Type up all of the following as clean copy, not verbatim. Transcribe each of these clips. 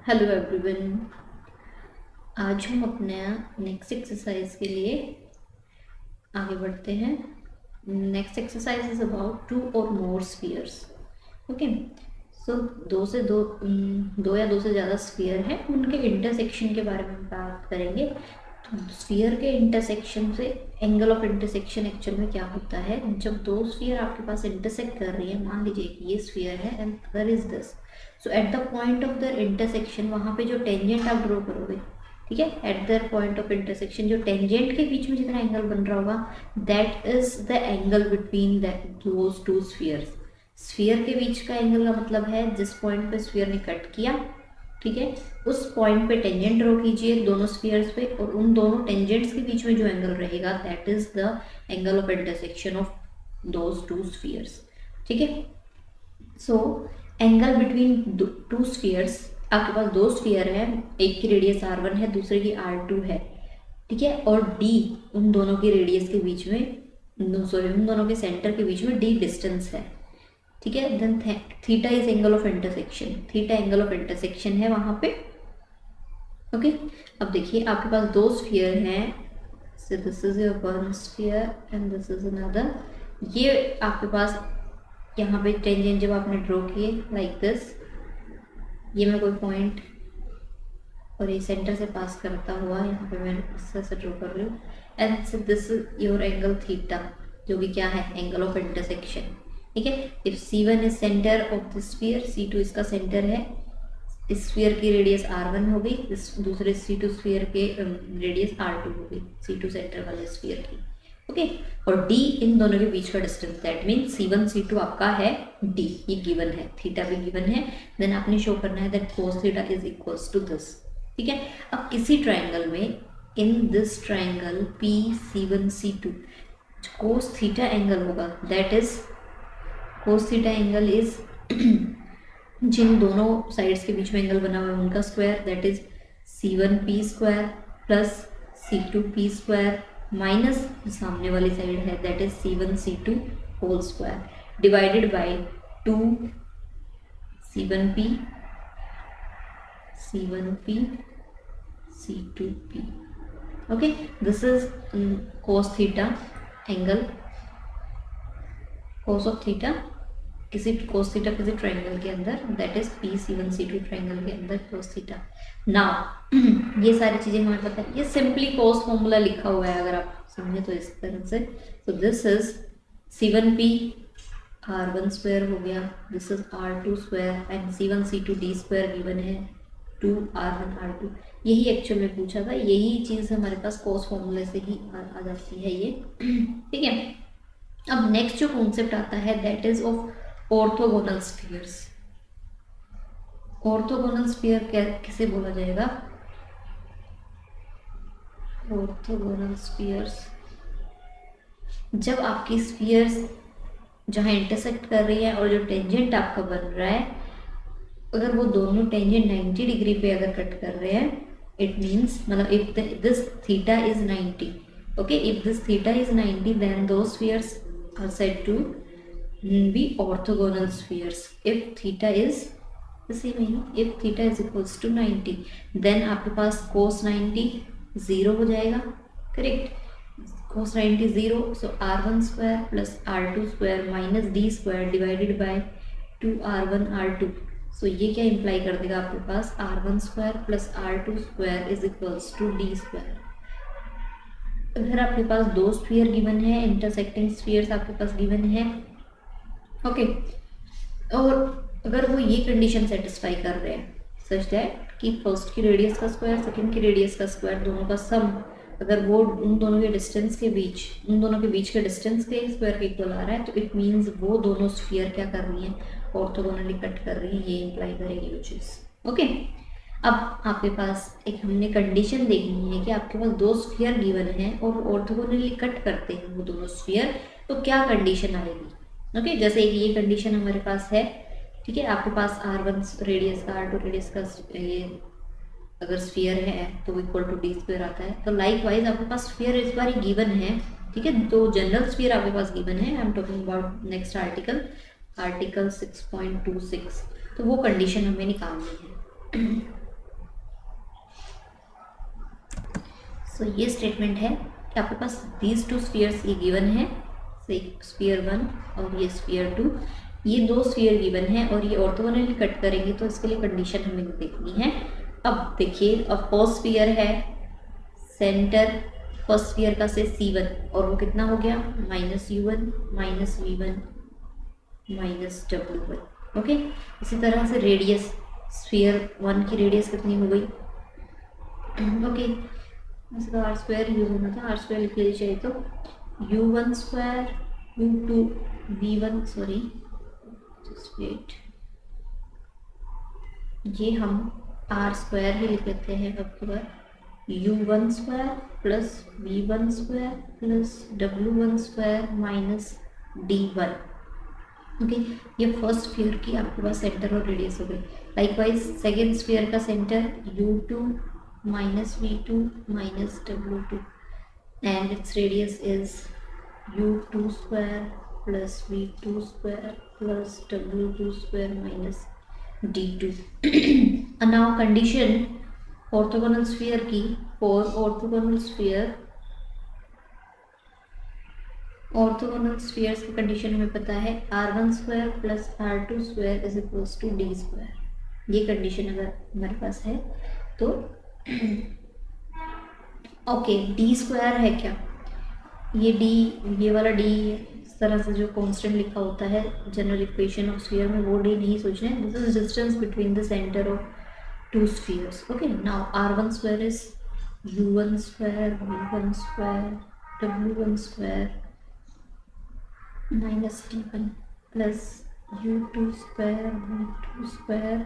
Hello everyone. आज हम अपने नेक्स्ट एक्सरसाइज के लिए आगे बढ़ते हैं। Next exercise is about two or more spheres. Okay, सो दो या दो से ज़्यादा स्फीयर हैं, उनके इंटरसेक्शन के बारे में बात करेंगे। तो स्फीयर के इंटरसेक्शन से एंगल ऑफ इंटरसेक्शन एक्चुअल में क्या होता है। जब दो स्फीयर आपके पास इंटरसेक्ट कर रही है, मान लीजिए कि ये स्फीयर है and other is this, so at the point of the intersection वहाँ पे जो टेंजेंट आप ड्रॉ करोगे, ठीक है, at the point of intersection जो टेंजेंट के बीच में जितना एंगल बन रहा होगा, that is the angle between those two spheres. Sphere के बीच का एंगल का मतलब है जिस पॉइंट पे स्फीयर ने कट किया, ठीक है, उस पॉइंट पे टेंजेंट ड्रॉ कीजिए दोनों स्फीयर्स पे, और उन दोनों टेंजेंट्स के बीच में जो एंगल रहेगा that is the angle of intersection of those two spheres. ठीक है, so angle between two spheres, आपके पास दो स्फीयर है, एक की रेडियस r1 है, दूसरे की r2 है, ठीक है, और d उन दोनों की रेडियस के बीच में, सॉरी उन दोनों के सेंटर के बीच में d डिस्टेंस है, ठीक है। Then theta is angle of intersection, theta angle of intersection है वहां पे। ओके, अब देखिए आपके पास दो स्फीयर हैं, so this is your one sphere and this is another. ये आपके पास यहाँ पे टेंजेंट जब आपने ड्रॉ किए लाइक दिस, ये मैं कोई पॉइंट और ये सेंटर से पास करता हुआ यहाँ पे मैं इस तरह से ड्रॉ कर रही हूँ, and so this is your angle theta, जो कि क्या है, एंगल ऑफ इंटरसेक्शन। ठीक है, if C1 is centre of the sphere, C2 इसका सेंटर है, इस स्फीयर की रेडियस r1 हो गई, इस दूसरे C2 स्फीयर के रेडियस r2 हो गई, C2 सेंटर वाले स्फीयर की। ओके, और d इन दोनों के बीच का distance, that mean C1 C2 आपका है d, ये गिवन है, थीटा भी गिवन है। देन आपने शो करना है that cos theta is equals to this. ठीक है, अब किसी ट्राइंगल में, in this triangle PC1C2, cos theta angle होगा, that is cos theta angle is जिन दोनों साइड्स के बीच में एंगल बना हुआ है उनका square, that is C1P square plus C2P square minus सामने वाली साइड है that is C1C2 whole square divided by 2 C1P C1P C2P। Okay, this is cos theta angle, cos of theta किसी cos थीटा किसी triangle के अंदर, that is PC1C2 triangle के अंदर cos theta. Now ये सारी चीजें हमें पता है, ये सिंपली cos फॉर्मूला लिखा हुआ है अगर आप समझे तो इस तरह से। तो this is C1P r1 square हो गया, this is r2 square and C1C2 d square given है 2r1 r2। यही एक्चुअल में पूछा था, यही चीज हमारे पास cos फॉर्मूले से ही आ जाती है ये। ठीक है, अब नेक्स्ट जो कॉन्सेप्ट आता है that is of orthogonal spheres. Orthogonal sphere किसे बोला जाएगा, ऑर्थोगोनल स्फीयर्स जब आपकी स्फीयर्स जहाँ इंटरसेक्ट कर रही है और जो टेंजेंट आपका बन रहा है, अगर वो दोनों टेंजेंट 90 डिग्री पे अगर कट कर रहे हैं, इट मीन्स मतलब if this theta is 90, okay, if this theta is 90 then दो spheres are said to be orthogonal spheres if theta is the same ही, if theta is equals to 90 then आपके पास cos 90 0 हो जाएगा, correct, cos 90 0, so r1 square plus r2 square minus d square divided by 2r1 r2। so ये क्या imply कर देगा आपके पास, r1 square plus r2 square is equals to d square। अगर आपके पास दो स्फीयर गिवन है, इंटरसेक्टिंग स्फीयर्स आपके पास गिवन है, ओके, और अगर वो ये कंडीशन सेटिस्फाई कर रहे हैं सच दैट कि फर्स्ट की रेडियस का स्क्वायर सेकंड की रेडियस का स्क्वायर दोनों का सम, अगर वो उन दोनों के डिस्टेंस के बीच, उन दोनों के बीच के डिस्टेंस के स्क्वायर के इक्वल आ रहा है, तो इट मीन्स वो दोनों स्फीयर क्या कर रही हैं, ऑर्थोगोनली कट कर रही हैं, ये इंप्लाई करेगी वो चीज़। ओके, अब आपके पास एक हमने कंडीशन देखनी है कि आपके पास दो स्फीयर गिवन है और ऑर्थोगोनली कट करते हैं वो दोनों स्फीयर, तो क्या कंडीशन आएगी। ओके, जैसे एक ये कंडीशन हमारे पास है, ठीक है, आपके पास r1 रेडियस का r2 रेडियस का ये अगर स्फीयर है तो इक्वल टू d स्क्वायर आता है। तो लाइक वाइज आपके पास स्फीयर इस बार गिवन है, ठीक है, तो जनरल स्फीयर आपके पास गिवन है, I am talking about next article 6.26, तो वो कंडीशन हमें निकालनी है। सो ये स्टेटमेंट है कि आपके पास दीज टू स्फीयर्स ये गिवन है, स्फीयर 1 और ये स्फीयर 2, ये दो स्फीयर गिवन है और ये ऑर्थोगोनली कट करेंगे, तो इसके लिए कंडीशन हमें देखनी है। अब देखिए, अब फर्स्ट स्फीयर है, सेंटर फर्स्ट स्फीयर का से C1 और वो कितना हो गया -U1 -V1 -W1, ओके। इसी तरह से रेडियस स्फीयर 1 की रेडियस कितनी हो गई, ओके, इसका आर स्क्वायर यूज होना था, आर स्क्वायर लिख लीजिए चाहिए तो U1 square U2 V1, sorry just wait, ये हम आर स्क्वायर ही लिख लेते हैं। अब के बाद U1 square plus V1 square plus W1 square minus D1, okay. ये फर्स्ट स्फीयर की आपके पास सेंटर और रेडियस हो गई। लाइकवाइज सेकेंड स्फीयर का centre U2 minus V2 minus W2 and its radius is U2 square plus V2 square plus W2 square minus D2 and now condition orthogonal sphere की, for orthogonal spheres की condition हमें पता है R1 square plus R2 square is equals to D square. ये condition अगर हमारे पास है तो ओके, डी स्क्वायर है क्या, ये डी, ये वाला डी इस तरह से जो कांस्टेंट लिखा होता है जनरल इक्वेशन ऑफ स्फीयर में, वो डी नहीं सोचना है। This is distance between the centre of two spheres, okay. Now R1 square is U1 square V1 square W1 square minus D1 plus U2 square V2 square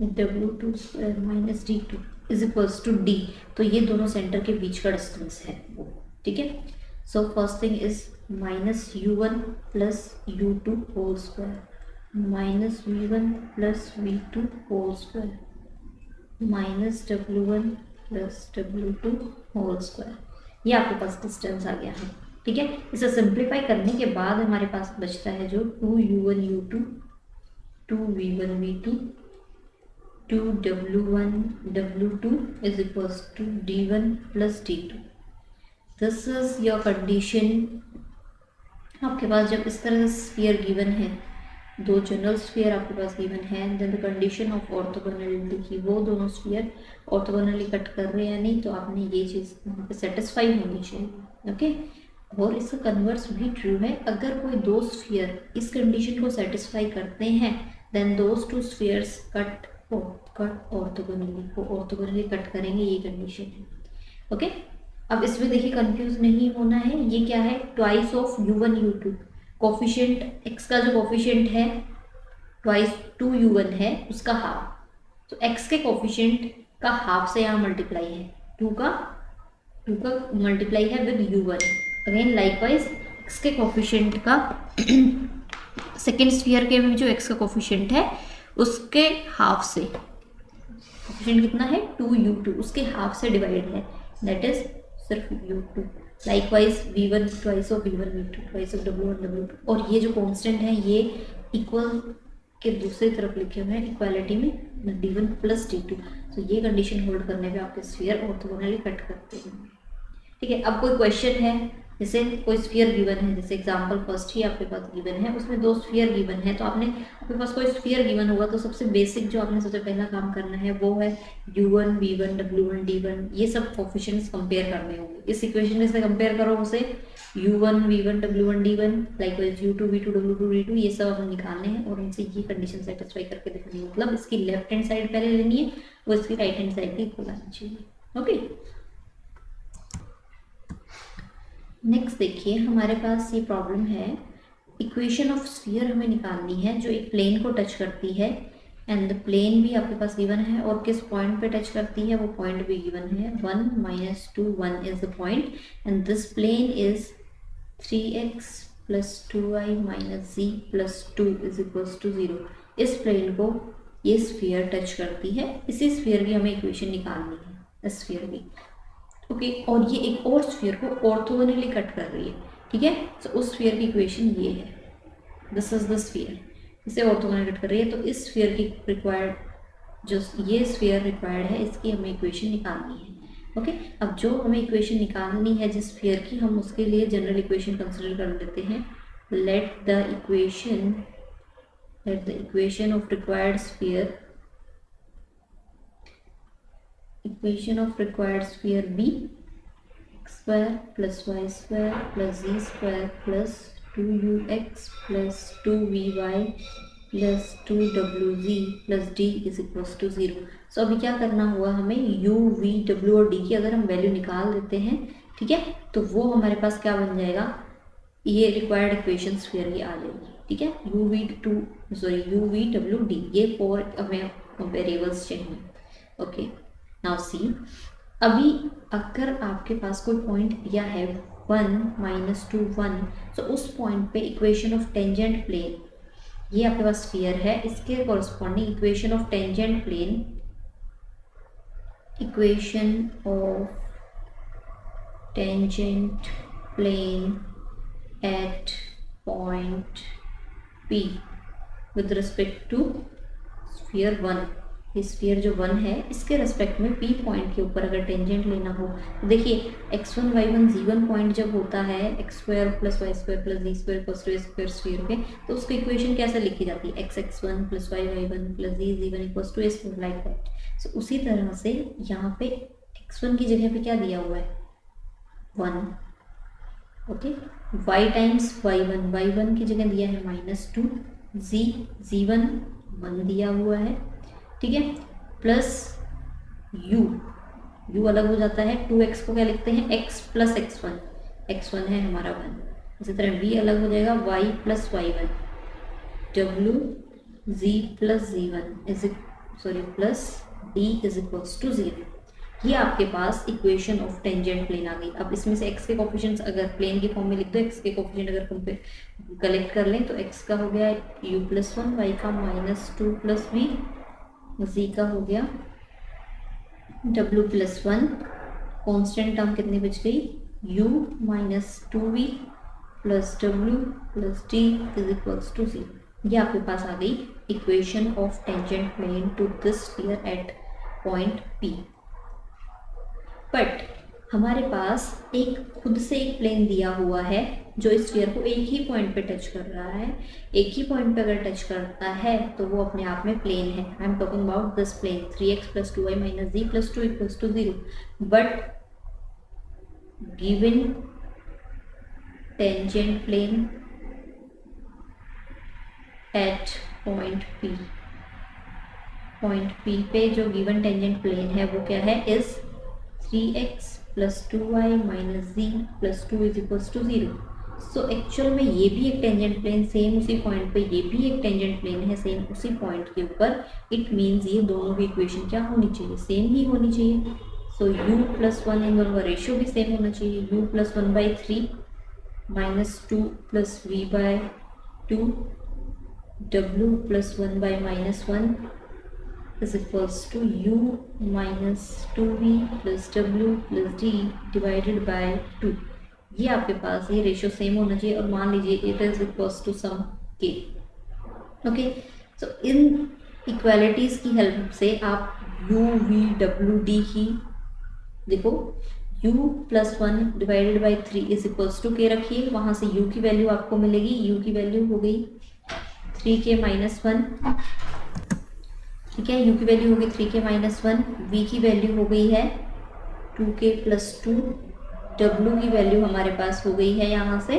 W2 square minus D2 is equals to D। तो ये दोनों centre के बीच का distance है, ठीक है। So first thing is minus U1 plus U2 whole square minus V1 plus V2 whole square minus W1 plus W2 whole square, ये आपके पास डिस्टेंस आ गया है, ठीक है। इसे सिंप्लीफाई करने के बाद हमारे पास बचता है जो 2U1 U2 2V1 V2 2W1 W2 is equals to D1 plus D2. This is your condition। आपके पास जब इस तरह से स्फीयर गिवन है, दो जनरल स्फीयर आपके पास गिवन है, then the condition of orthogonality की, वो दोनों स्फीयर ऑर्थोगोनली कट कर रहे हैं या नहीं, तो आपने ये चीज़ वहाँ पे सेटिस्फाई होनी चाहिए, ओके। और इसका कन्वर्स भी ट्रू है, अगर कोई दो स्फीयर इस कंडीशन को सेटिस्फाई करते हैं then those two spheres cut orthogonally, को ऑर्थोगोनली कट करेंगे, ये कंडीशन है, ओके। अब इसमें देखिए कंफ्यूज नहीं होना है, ये क्या है, twice of U1 U2, coefficient x का जो कोफिशिएंट है ट्वाइस 2U1 है उसका हाफ, तो x के कोफिशिएंट का हाफ से यहाँ मल्टीप्लाई है, 2 का मल्टीप्लाई है with U1। Again likewise x के कोफिशिएंट का सेकेंड स्फीयर के में जो x का कोफिशिएंट है उसके हाफ से, कोफिशिएंट कितना है 2U2, उसके हाफ से डिवाइड है, दैट इज सिर्फ U2। Likewise V1 twice of V1 V2 twice of W1 W2, और ये जो कांस्टेंट है ये इक्वल के दूसरी तरफ लिखे हुए हैं इक्वालिटी में D1 प्लस D2। तो ये कंडीशन होल्ड करने पे आपके स्फीयर ऑर्थोगोनली कट करते हैं, ठीक है। अब कोई क्वेश्चन है, जैसे कोई स्फीयर गिवन है, जैसे एग्जांपल फर्स्ट ही आपके पास गिवन है, उसमें दो स्फीयर गिवन है, तो आपके पास कोई स्फीयर गिवन होगा तो सबसे बेसिक जो आपने सबसे पहला काम करना है वो है U1 V1 W1 D1, ये सब कोफिशिएंट्स कंपेयर करने होंगे। इस इक्वेशन में से कंपेयर करो उसे U1 V1 W1 D1 likewise U2 V2 W2 D2, ये सब आपने निकालने हैं और उनसे ये कंडीशन सेटिस्फाई करके दिखानी है, मतलब इसकी लेफ्ट हैंड साइड पहले लेनी है और इसकी राइट हैंड साइड की इक्वल आनी चाहिए, ओके। नेक्स्ट देखिए, हमारे पास ये प्रॉब्लम है, इक्वेशन ऑफ स्फीयर हमें निकालनी है जो एक प्लेन को टच करती है, एंड द प्लेन भी आपके पास गिवन है और किस पॉइंट पे टच करती है वो पॉइंट भी गिवन है, 1 - 2 1 is the point, and this plane is 3x + 2y - z + 2 is equals to 0। इस प्लेन को ये स्फीयर टच करती है, इसी स्फीयर की हमें इक्वेशन निकालनी है, स्फीयर की, ओके। और ये एक और स्फीयर को ऑर्थोगोनली कट कर रही है, ठीक है। तो उस स्फीयर की इक्वेशन ये है, दिस इज द स्फीयर, इसे ऑर्थोगोनली कट कर रही है, तो इस स्फीयर की रिक्वायर्ड, जो ये स्फीयर रिक्वायर्ड है, इसकी हमें इक्वेशन निकालनी है। ओके, अब जो हमें इक्वेशन निकालनी है जिस स्फीयर की, हम उसके लिए जनरल इक्वेशन कंसिडर कर लेते हैं. Let the equation of required sphere be square plus y square plus z square plus 2ux plus 2vy plus 2wz plus d is equals to 0. So अभी क्या करना हुआ हमें, u v w और d की अगर हम वैल्यू निकाल देते हैं, ठीक है, तो वो हमारे पास क्या बन जाएगा, ये रिक्वायर्ड इक्वेशन स्फीयर की आ जाएगी. ठीक है, u v w d, ये 4 हमें वेरिएबल्स चाहिए. ओके, नाउ सी, अभी अगर आपके पास कोई पॉइंट दिया है 1 -2 1, तो उस पॉइंट पे इक्वेशन ऑफ टेंजेंट प्लेन, ये आपके पास स्फीयर है, इसके corresponding equation of tangent plane at point P with respect to sphere 1. ये स्फीयर जो 1 है, इसके रेस्पेक्ट में P पॉइंट के ऊपर अगर टेंजेंट लेना हो, तो देखिए x1 y1 z1 पॉइंट जब होता है x² plus y square plus z square equals to a square sphere पे, तो उसकी इक्वेशन कैसे लिखी जाती है, x1 plus y1 plus z1 equals to a square, like that. So उसी तरह से यहाँ पे x1 की जगह पे क्या दिया हुआ है, 1. ओके, y टाइम्स y1 की जगह दिया है -2, z1 1 दिया हुआ है, ठीक है, प्लस u अलग हो जाता है, 2x को क्या लिखते हैं, x प्लस x1 है हमारा 1. इसी तरह v अलग हो जाएगा, y plus y1, w z plus z1 plus d is equals to 0. ये आपके पास इक्वेशन ऑफ टेंजेंट प्लेन आ गई. अब इसमें से x के कोफिशिएंट्स अगर प्लेन के फॉर्म में लिख दो, x के कोफिशिएंट अगर कलेक्ट कर लें, तो x का हो गया u प्लस 1, y का -2 प्लस v, z का हो गया w प्लस 1, कॉन्स्टेंट टर्म कितनी बच गई, u -2v plus w plus d is equals to 0. ये आपके पास आ गई equation of tangent plane to this sphere at point P. But हमारे पास एक खुद से एक प्लेन दिया हुआ है जो इस स्फीयर को एक ही पॉइंट पे टच कर रहा है. एक ही पॉइंट पे अगर टच करता है तो वो अपने आप में प्लेन है. I am talking about this plane 3x plus 2y minus z plus 2 equals to 0. But given tangent plane at point P पे जो गिवन टेंजेंट प्लेन है वो क्या है, is 3x plus 2y minus z plus 2 is equals to 0. So actual में ये भी एक टेंजेंट प्लेन सेम उसी पॉइंट पे, ये भी एक टेंजेंट प्लेन है सेम उसी पॉइंट के ऊपर. इट मीन्स ये दोनों की इक्वेशन क्या होनी चाहिए, सेम ही होनी चाहिए. सो u प्लस 1, इन दोनों का रेशियो भी सेम होना चाहिए. u plus 1/3 minus 2 plus v by 2, w plus 1/-1 is equals to u minus 2v plus w plus d divided by 2. ये आपके पास ये रेशियो सेम होना चाहिए. और मान लीजिए it is equals to some k. Okay, so इन इक्वालिटीज की हेल्प से आप u v w d की देखो, u plus 1 divided by 3 is equals to k रखिए, वहाँ से u की वैल्यू आपको मिलेगी, u की वैल्यू हो गई 3k माइनस 1, ठीक है, u की वैल्यू हो गई 3k माइनस 1, v की वैल्यू हो गई है 2k प्लस 2, w की वैल्यू हमारे पास हो गई है, यहाँ से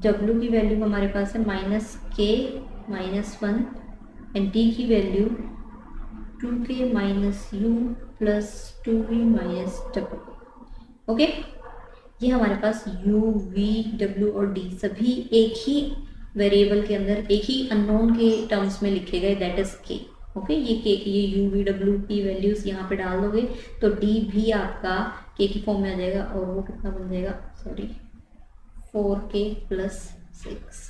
w की वैल्यू हमारे पास है -k माइनस 1 एंड d की value 2k minus u plus 2v minus w. Okay, ये हमारे पास u v w और d सभी एक ही वेरिएबल के अंदर एक ही अननोन के टर्म्स में लिखे गए, दैट इज k. ओके, ये u v w की वैल्यूज यहाँ पे डाल दोगे तो d भी आपका k की फॉर्म में आ जाएगा और वो कितना बन जाएगा, 4k प्लस 6.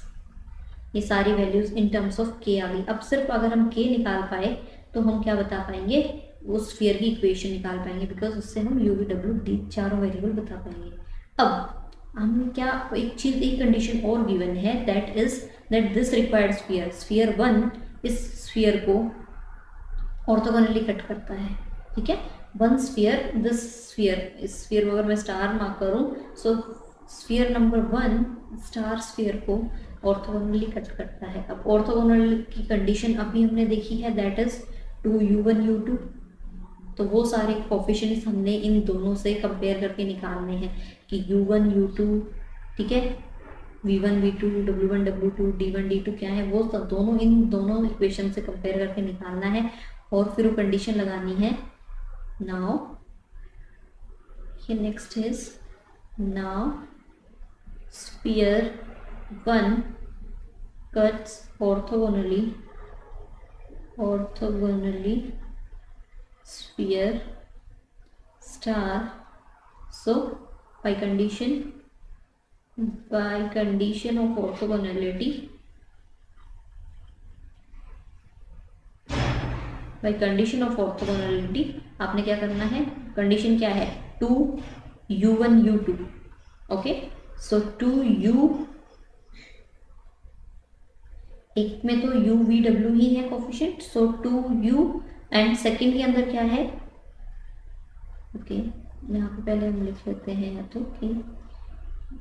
ये सारी values in terms of k आ गई. अब सिर्फ अगर हम k निकाल पाए तो हम क्या बता पाएंगे, वो स्फीयर की इक्वेशन निकाल पाएंगे, बिकॉज उससे हम u v w d चारों वेरिएबल बता पाएंगे. अब हम क्या, एक कंडीशन और गिवन है, दैट दिस रिक्वायर्ड स्फीयर 1 इस स्फीयर को ऑर्थोगोनली कट करता है. ठीक है, वन स्फीयर, दिस स्फीयर, इस स्फीयर को अगर मैं स्टार मार्क करूं, सो स्फीयर नंबर 1 स्टार स्फीयर को ऑर्थोगोनली कट करता है। अब ऑर्थोगोनल की कंडीशन अभी हमने देखी है, दैट इज 2u1 u2। तो वो सारे कोफिशिएंट्स हमने इन दोनों से कंपेयर करके निकालने हैं कि u1 u2, ठीक है, v1 v2 w1 w2 d1 d2 क्या है, वो सब दोनों इन दोनों इक्वेशन से कंपेयर करके निकालना है और फिर वो कंडीशन लगानी है। Now next is, now sphere 1 cuts orthogonally sphere star, so by condition of orthogonality, आपने क्या करना है, कंडीशन क्या है, 2u1 u2, ओके। सो 2u, एक में तो u v w ही है coefficient, so 2u and second के अंदर क्या है, ओके यहाँ पे पहले हम लिख लेते हैं या तो कि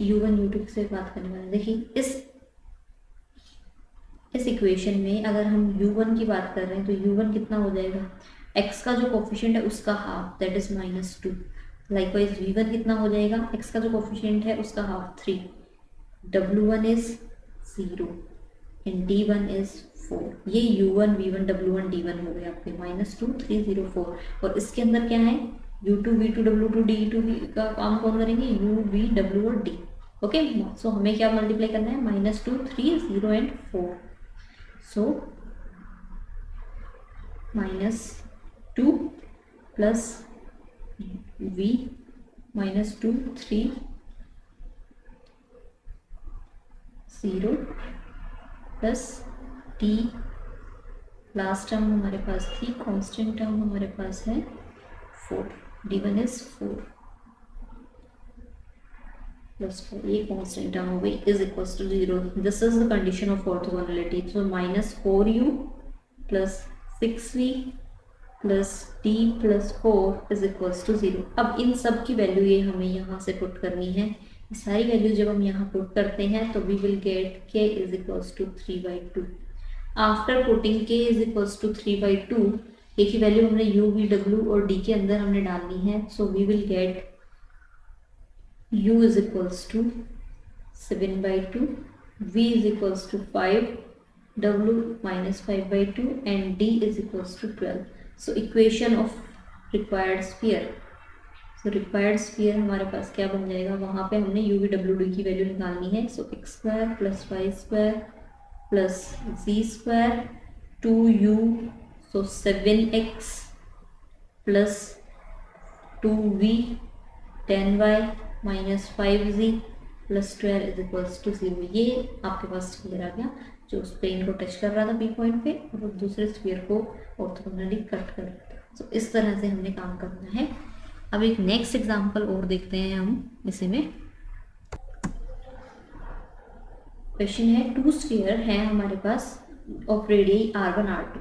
u1 u2 से बात करने वाले। देखिए इस इक्वेशन में अगर हम u1 की बात कर रहे हैं तो u1 कितना हो जाएगा, x का जो कोफिशिएंट है उसका half, that is -2। Likewise v1 कितना हो जाएगा, x का जो कोफिशिएंट है उसका half 3, w1 is 0 and d1 is 4। ये u1 v1 w1 d1 हो गया आपके -2 3 0 4। और इसके अंदर क्या है, u2 v2 w2 d2 का काम कौन करेंगे, u v w और d, ओके। सो हमें क्या मल्टीप्लाई करना है, -2 3 0 and 4, so -2 plus v -2 3 0 plus t, last term हमारे पास थी, कांस्टेंट टर्म हमारे पास है 4, d1 इज 4 प्लस 4, ये कांस्टेंट टर्म हो गई, is equals to 0। This is the condition of orthogonality. So -4u plus 6v plus t plus 4 is equals to 0। अब इन सब की वैल्यू ये हमें यहाँ से पुट करनी है, सारी वैल्यू जब हम यहाँ पुट करते हैं तो we will get k is equals to 3/2। After putting k is equals to 3/2, k की वैल्यू हमने u v w और d के अंदर हमने डालनी है, so we will get u is equals to 7/2, v is equals to 5, w -5/2 and d is equals to 12। So equation of required sphere, so required sphere हमारे पास क्या बन जाएगा, वहाँ पे हमने u v w d की वैल्यू निकालनी है। So x² plus y² plus z² 2u, so 7x plus 2v 10y minus 5z plus 12 is equals to 0। ये आपके पास क्लियर आ गया, जो उस प्लेन को टच कर रहा था बी पॉइंट पे और दूसरे स्फीयर को ऑर्थोगोनली कट कर रहा था। सो इस तरह से हमने काम करना है। अब एक नेक्स्ट एग्जांपल और देखते हैं हम इसी में। क्वेश्चन है, टू स्फीयर है हमारे पास of radius r1 r2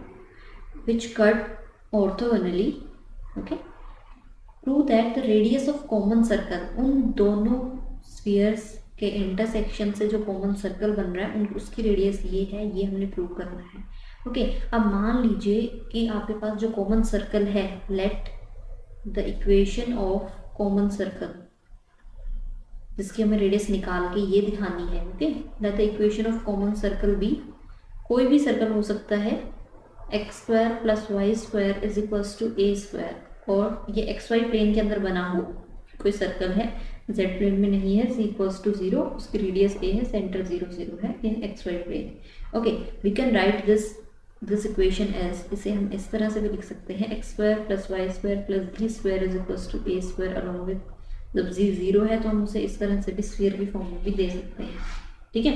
which cut orthogonally, okay. Prove that the radius of common circle, उन दोनों स्फीयर्स के इंटरसेक्शन से जो कॉमन सर्कल बन रहा है उसकी रेडियस ये है, ये हमने प्रूव करना है, ओके। अब मान लीजिए कि आपके पास जो कॉमन सर्कल है, late the equation of common circle जिसकी हमें रेडियस निकाल के ये दिखानी है, okay. Late the equation of common circle भी, कोई भी सर्कल हो सकता है, x² plus y² is equals to a², और ये xy प्लेन के अंदर बना हो कोई सर्कल है, z प्लेन में नहीं है, z इक्वल्स टू 0, उसकी रेडियस a है, सेंटर 0 0 है in xy plane, okay. We can write this equation as, इसे हम इस तरह से भी लिख सकते हैं, x² plus y² plus z² is equals to a² along with, जब z 0 है तो हम उसे इस तरह से भी स्फीयर की फॉर्म में भी दे सकते हैं, ठीक है।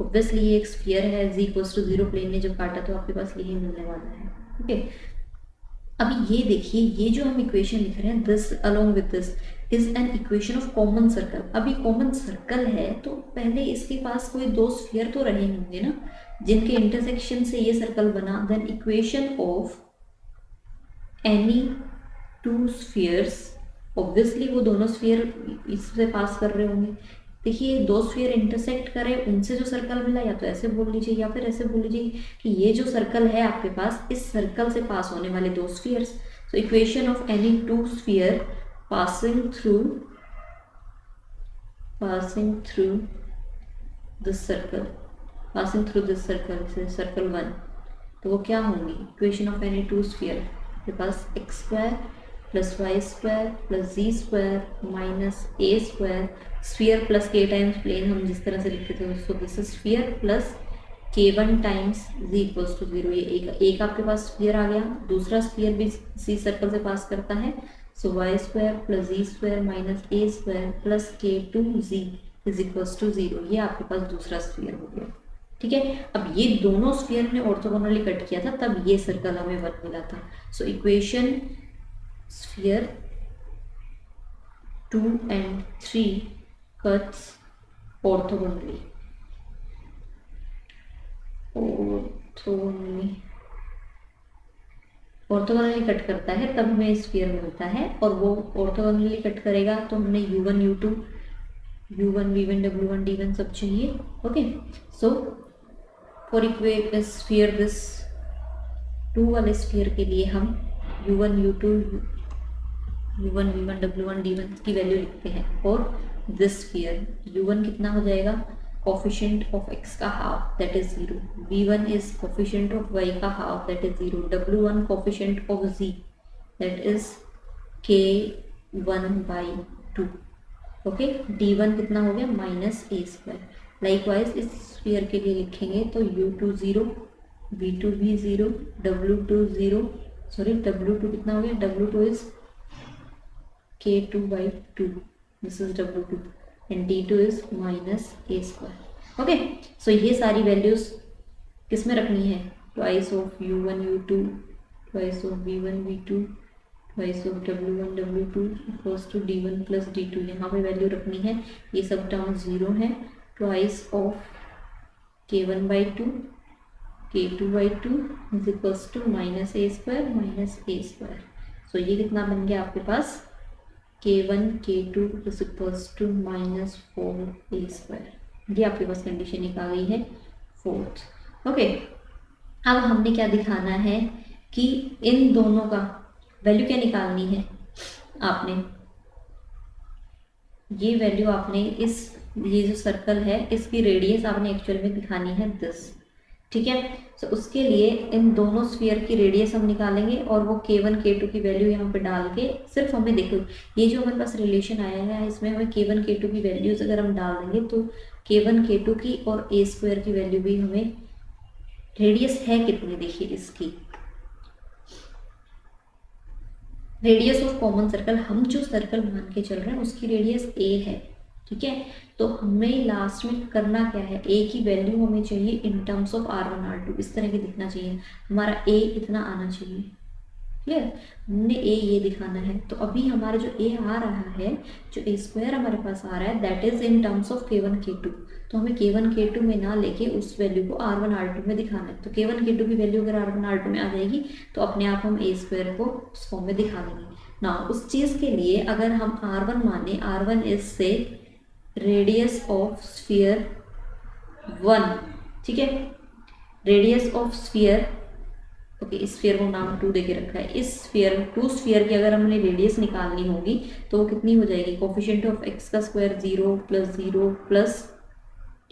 ऑब्वियसली ये एक स्फीयर है, z इक्वल्स टू 0 प्लेन में जब काटा तो आपके पास यही मिलने वाला है, ओके। अभी ये देखिए, ये जो हम इक्वेशन लिख रहे हैं, this along with this is an equation of common circle. अभी कॉमन सर्कल है तो पहले इसके पास कोई दो स्फीयर तो रहे होंगे ना जिनके इंटरसेक्शन से ये सर्कल बना, then equation of any two spheres, obviously वो दोनों स्फीयर इससे पास कर रहे होंगे। देखिए दो स्फीयर इंटरसेक्ट करें, उनसे जो सर्कल मिला या तो ऐसे बोल लीजिए या फिर ऐसे बोल लीजिए कि ये जो सर्कल है आपके पास, इस सर्कल से पास होने वाले दो spheres. So equation of any two sphere passing through this circle, passing through this circle, circle 1, तो वो क्या होंगी, equation of any two sphere के पास x square plus y square plus z square minus a square, sphere plus k times plane हम जिस तरह से लिखते थे उसको, this is sphere plus k1 times z equals to 0। ये एक आपके पास स्फीयर आ गया, दूसरा स्फीयर भी सी सर्कल से पास करता है, so y square plus z square minus a square plus k2z is equals to 0। ये आपके पास दूसरा स्फीयर हो गया। ठीक है, अब ये दोनों स्फीयर ने ऑर्थोगोनली कट किया था, तब ये सर्कल हमें 1 मिला था। So equation sphere 2 and 3 cuts orthogonally cut करता है, तब हमें स्फीयर मिलता है। और वो ऑर्थोगोनली कट करेगा तो हमने u1 u2 u1 v1 w1 d1 सब चाहिए। Okay, so for sphere this 2 वाले स्फीयर के लिए हम u1 u2 u1 v1 w1 d1 की वैल्यू लिखते हैं। और दिस स्फीयर u1 कितना हो जाएगा, कोफिशिएंट ऑफ x का half that is 0, v1 is coefficient of y का half that is 0, w1 coefficient of z that is k1/2। Okay, d1 कितना हो गया माइनस ए स्क्वायर। लाइकवाइज इस स्फीयर के लिए लिखेंगे तो u2 0, v2 भी 0, w2 0, सॉरी w2 कितना हो गया, w2 is k2/2, this is w2 and d2 is minus a square। Okay, so ये सारी वैल्यूज किस में रखनी है, twice of u1 u2 twice of v1 v2 twice of w1 w2 equals to d1 plus d2, यहाँ पे value रखनी है। ये सब टर्म 0 है, twice of k1/2 k2/2 is equals to minus a square. So ये कितना बन गया आपके पास, k1 k2 is equals to minus 4a square. ये आपके पास कंडीशन एक आ गई है फोर्थ। ओके, अब हमने क्या दिखाना है कि इन दोनों का वैल्यू क्या निकालनी है, आपने ये वैल्यू आपने ये जो सर्कल है इसकी रेडियस आपने एक्चुअल में दिखानी है दिस। ठीक है, सो उसके लिए इन दोनों स्फीयर की रेडियस हम निकालेंगे और वो k1 k2 की वैल्यू यहाँ पे डाल के, सिर्फ हमें देखो ये जो हमारे पास रिलेशन आया है इसमें हमें k1 k2 की वैल्यूज अगर हम डाल देंगे तो k1 k2 की और a स्क्वायर की वैल्यू भी हमें, रेडियस है कितनी देखिए इसकी, रेडियस ऑफ कॉमन सर्कल, हम जो सर्कल मान के चल रहे हैं उसकी रेडियस a है। ठीक है, तो हमें लास्ट में करना क्या है, a की वैल्यू हमें चाहिए in terms of r1 r2, इस तरह की दिखना चाहिए, हमारा a इतना आना चाहिए। क्लियर, हमने a ये दिखाना है। तो अभी हमारा जो a आ रहा है, जो a स्क्वायर हमारे पास आ रहा है that is in terms of k1 k2, तो हमें k1 k2 में ना लेके उस वैल्यू को r1 r2 में दिखाना है। तो k1 k2 की वैल्यू अगर r1 r2 में आ जाएगी तो अपने आप हम a स्क्वायर को उस फॉर्म में दिखा देंगे ना। उस चीज़ के लिए अगर हम r1 माने, r1 इज से रेडियस ऑफ स्फीयर 1, ठीक है, रेडियस ऑफ स्फीयर, ओके, इस स्फीयर को नाम 2 देके रखा है। इस स्फीयर 2 स्फीयर की अगर हमने रेडियस निकालनी होगी तो वो कितनी हो जाएगी, कोफिशिएंट ऑफ x का square 0 plus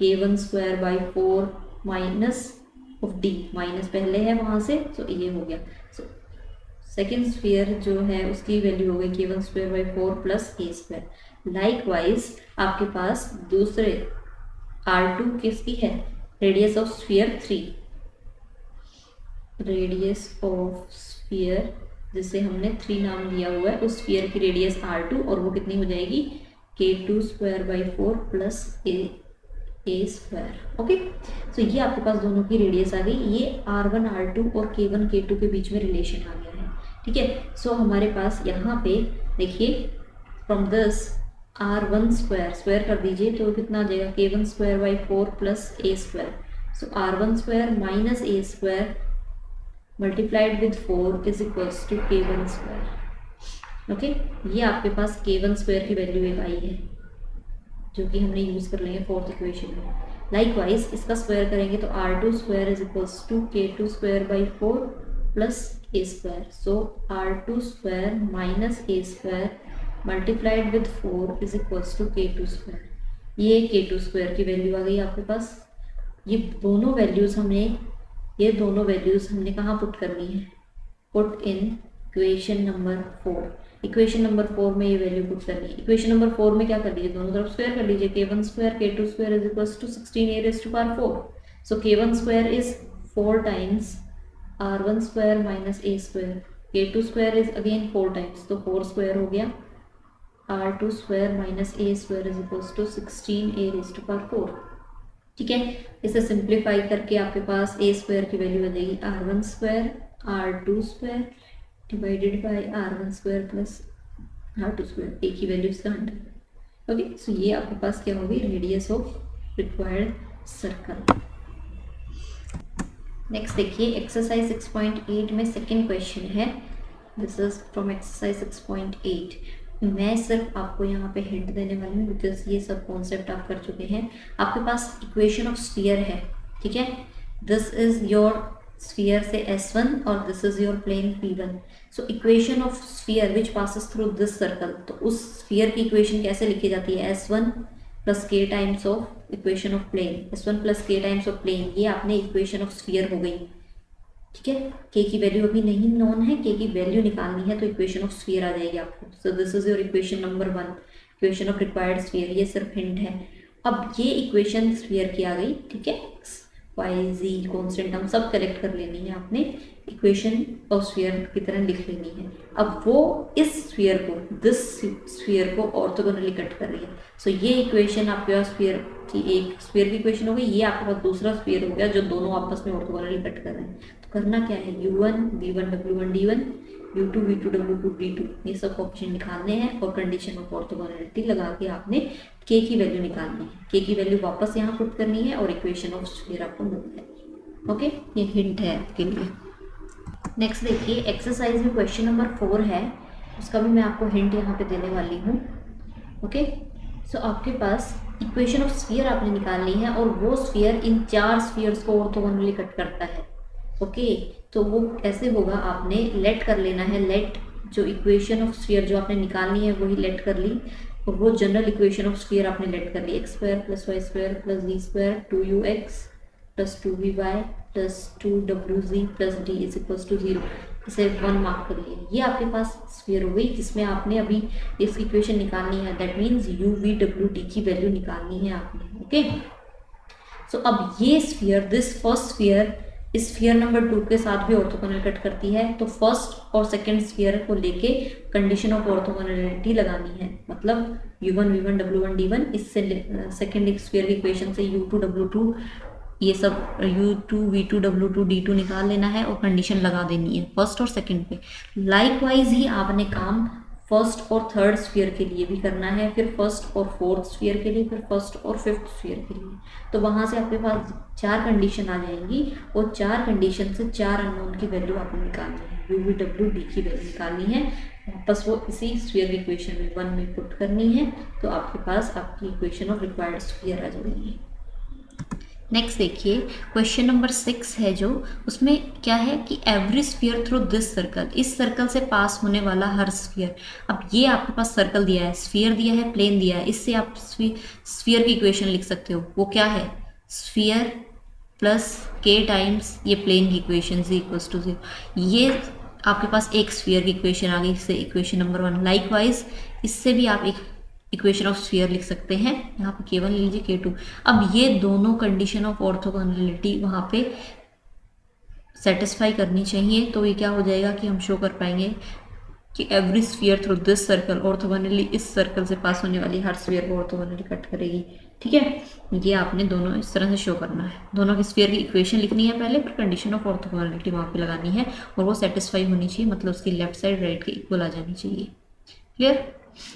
k1 square by 4 minus of d, minus पहले है वहाँ से, तो ये हो गया। सो सेकेंड स्फीयर जो है उसकी वैल्यू हो गई k1 square by 4 plus a square. Likewise आपके पास दूसरे r2 किसकी है, radius of sphere 3, radius of sphere जिसे हमने 3 नाम दिया हुआ है, उस स्फीयर की रेडियस r2 और वो कितनी हो जाएगी k2 square by 4 plus a square. Okay, so ये आपके पास दोनों की रेडियस आ गई। ये r1 r2 और k1 k2 के बीच में रिलेशन आ गया है। ठीक है, सो हमारे पास यहाँ पे देखिए फ्रॉम दिस r1 स्क्वायर कर दीजिए तो कितना आ जाएगा k1 square by 4 plus a square. So r1 square minus a square multiplied with 4 is equals to k1 square. Okay, ये आपके पास k1 स्क्वायर की वैल्यू एक आई है जो कि हमने यूज़ कर लेंगे फोर्थ इक्वेशन में। लाइकवाइज इसका स्क्वायर करेंगे तो r2 square is equals to k2 square by 4 plus a square. So r2 square minus a square multiplied with 4 is equals to k2 square. ये k2 स्क्वायर की value आ गई आपके पास। ये दोनों वैल्यूज़ हमने कहाँ पुट करनी है? Put in equation number 4। Equation number 4 में ये वैल्यू पुट करनी है। इक्वेशन नंबर 4 में क्या कर लीजिए, दोनों तरफ स्क्वायर कर लीजिए। k1 square k2 square is equals to 16a raise to power 4। So k1 square is 4 times r1 square minus a square. k2 square is again 4 times, तो 4 स्क्वायर हो गया। r2 square minus a square is equals to 16a raise to power 4। ठीक है, इसे simplify करके आपके पास a square की वैल्यू आ जाएगी r1 square r2 square divided by r1 square plus r2 square. एक ही वैल्यू इसका 100। ओके, सो ये आपके पास क्या होगी? Radius of required circle. Next देखिए एक्सरसाइज 6.8 में सेकेंड क्वेश्चन है। This is from exercise 6.8। मैं सिर्फ आपको यहाँ पे हिंट देने वाली हूँ बिकॉज ये सब कॉन्सेप्ट आप कर चुके हैं। आपके पास इक्वेशन ऑफ स्फीयर है, ठीक है। दिस इज योर स्फीयर से S1 और this is your plane P1। So equation of sphere which passes through this circle, तो उस स्फीयर की इक्वेशन कैसे लिखी जाती है? S1 plus k times of equation of plane, S1 plus k times of plane. ये आपने इक्वेशन ऑफ स्फीयर हो गई, ठीक है। k की वैल्यू अभी नहीं नोन है, k की वैल्यू निकालनी है तो इक्वेशन ऑफ स्फीयर आ जाएगी आपको। So this is your equation number 1, equation of required sphere. ये सिर्फ हिंट है। अब ये इक्वेशन स्फीयर की आ गई, ठीक है। वाई जी कॉन्स्टेंट हम सब कलेक्ट कर लेनी है आपने, इक्वेशन ऑफ स्फीयर की तरह लिख लेनी है। अब वो इस स्फीयर को, दिस स्फीयर को ऑर्थोगोनली कट कर रही है। सो ये इक्वेशन आपके पास स्फीयर की एक स्फीयर की इक्वेशन हो गई, ये आपके पास दूसरा स्फीयर हो गया जो दोनों आपस में ऑर्थोगोनली कट कर रहे हैं। तो करना क्या है? u1 v1 w1 d1 u2 v2 w2 d2, ये सब ऑप्शन निकालने हैं और कंडीशन ऑफ ऑर्थोगोनलिटी लगा के आपने k की वैल्यू निकालनी है। k की वैल्यू वापस यहाँ पुट करनी है और इक्वेशन ऑफ स्फीयर आपको मिल जाएगी। ओके, ये हिंट है आपके लिए। नेक्स्ट देखिए एक्सरसाइज में क्वेश्चन नंबर 4 है, उसका भी मैं आपको हिंट यहाँ पे देने वाली हूँ। ओके, सो आपके पास इक्वेशन ऑफ स्फीयर आपने निकालनी है और वो स्फीयर इन 4 स्फीयर्स को ऑर्थोगोनली कट करता है। ओके, तो वो कैसे होगा? आपने लेट कर लेना है। लेट जो इक्वेशन ऑफ स्फीयर जो आपने निकालनी है वही लेट कर ली और वो जनरल इक्वेशन ऑफ स्फीयर आपने लेट कर ली। X square plus y square plus z square 2ux plus 2vy plus 2wz plus d is equals to 0। इसे 1 मार्क कर लिए। ये आपके पास स्फीयर हो गई जिसमें आपने अभी इस इक्वेशन निकालनी है। That means u v w d की वैल्यू निकालनी है आपने। ओके, सो अब ये स्फीयर, दिस फर्स्ट स्फीयर इस स्फीयर नंबर 2 के साथ भी ऑर्थोगोनल कट करती है। तो फर्स्ट और सेकंड स्फीयर को लेके कंडीशन ऑफ ऑर्थोगोनलिटी लगानी है। मतलब u1 v1 w1 d1, इससे सेकंड स्फीयर की इक्वेशन से u2 w2 ये सब u2 v2 w2 d2 निकाल लेना है और कंडीशन लगा देनी है फर्स्ट और सेकंड पे। लाइकवाइज ही आपने काम फर्स्ट और थर्ड स्फीयर के लिए भी करना है, फिर फर्स्ट और फोर्थ स्फीयर के लिए, फिर फर्स्ट और फिफ्थ स्फीयर के लिए। तो वहाँ से आपके पास 4 कंडीशन आ जाएंगी और 4 कंडीशन से 4 अननोन की वैल्यू आपको निकालनी है, u v w d की वैल्यू निकालनी है। बस वो इसी स्फीयर की इक्वेशन में 1 में पुट करनी है तो आपके पास आपकी इक्वेशन ऑफ रिक्वायर्ड स्फीयर आ जाएगी। नेक्स्ट देखिए क्वेश्चन नंबर 6 है जो, उसमें क्या है कि every sphere through this circle, इस सर्कल से पास होने वाला हर स्फीयर। अब ये आपके पास सर्कल दिया है, स्फीयर दिया है, प्लेन दिया है, इससे आप स्फीयर की इक्वेशन लिख सकते हो। वो क्या है? स्फीयर प्लस k टाइम्स ये प्लेन की इक्वेशन z इक्वल्स टू 0। ये आपके पास एक स्फीयर की इक्वेशन आ गई, इससे इक्वेशन नंबर 1। लाइकवाइज इससे भी आप एक इक्वेशन ऑफ स्फीयर लिख सकते हैं। यहाँ पे k1 ले लीजिए, k2। अब ये दोनों कंडीशन ऑफ ऑर्थोगोनलिटी वहाँ पे सेटिस्फाई करनी चाहिए। तो ये क्या हो जाएगा कि हम शो कर पाएंगे कि every sphere through this circle orthogonally इस सर्कल से पास होने वाली हर स्फीयर को ऑर्थोगोनली कट करेगी। ठीक है, ये आपने दोनों इस तरह से शो करना है। दोनों की स्फीयर की इक्वेशन लिखनी है पहले, फिर कंडीशन ऑफ ऑर्थोगोनलिटी वहाँ पे लगानी है और वो सेटिस्फाई होनी चाहिए, मतलब उसकी लेफ्ट साइड राइट के इक्वल आ जानी चाहिए। क्लियर?